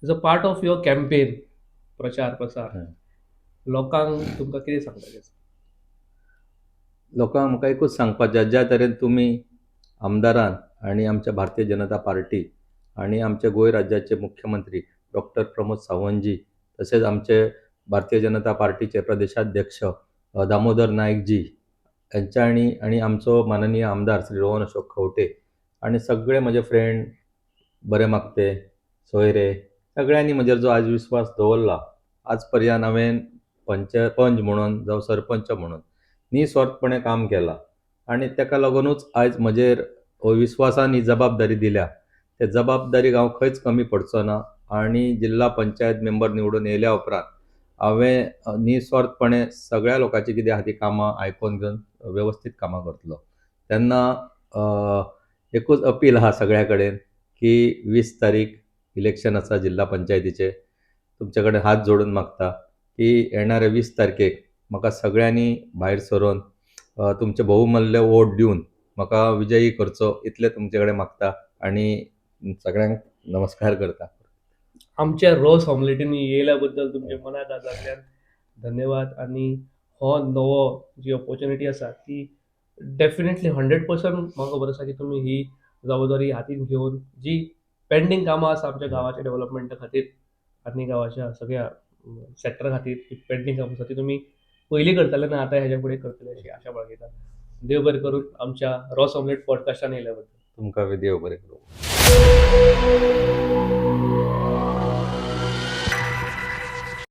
Is a part of your campaign प्रचार प्रसार हय. लोकांक तुमकां कितें सांगपाचें आसा? लोकांक म्हाका एकूच सांगपाचें, ज्या तरेन तुमी आमदारान आनी आमच्या भारतीय जनता पार्टी आनी आमचे गोंय राज्याचे मुख्यमंत्री डॉक्टर प्रमोद सावंतजी, तशेंच आमचे भारतीय जनता पार्टीचे प्रदेशाध्यक्ष दामोदर नायकजी यांच्यानी आनी आमचो माननीय आमदार श्री रोहन अशोक खंवटे आनी सगळे म्हजे फ्रेंड, बरे मागते, सोयरे, सगळ्यांनी म्हजेर जो आज विस्वास दवरला, आज पर्यंत हांवें पंच म्हणून जावं सरपंच म्हणून निस्वार्थपणे काम केलां आनी ताका लागूनच आयज म्हजेर विस्वासान ही जबाबदारी दिल्या. त्या जबाबदारीक हांव खंयच कमी पडचो ना आनी जिल्हा पंचायत मेंबर निवडून येयल्या उपरांत हांवें निस्वार्थपणे सगळ्या लोकांची कितें आहा ती कामां आयकून घेवन वेवस्थीत कामां करतलो. तेन्ना एकूच अपील आहा सगळ्या कडेन की 20 तारीख इलेक्शन आसा जिल्हा पंचायतीचें. तुमचे कडेन हात जोडून मागता की येणाऱ्या 20 तारखेक म्हाका सगळ्यांनी भायर सरून तुमचे बहुमूल्य वोट दिवन म्हाका विजयी करचो, इतलें तुमचे कडेन मागता आनी सगळ्यांक नमस्कार करता. आमच्या रॉस ऑमलेटींनी येयल्या बद्दल तुमचे मनांतल्यान धन्यवाद. आनी हो नवो जी ऑपॉर्च्युनिटी आसा ती डेफिनेटली 100% म्हाका खबर आसा की तुमी ही जबाबदारी हातीन घेवन जी पेंडींग कामां आसा आमच्या गांवाच्या डेव्हलपमेंटा खातीर आनी गांवाच्या सगळ्या सॅक्टरा खातीर जी पेंडींग कामां आसा ती तुमी पयलीं करताले आनी आतां हेच्या फुडें करतले अशी आशा बाळगिता. देव बरें करून आमच्या रॉस ऑमलेट पॉडकास्टान येयल्या बद्दल. तुमकां देव बरें करूं.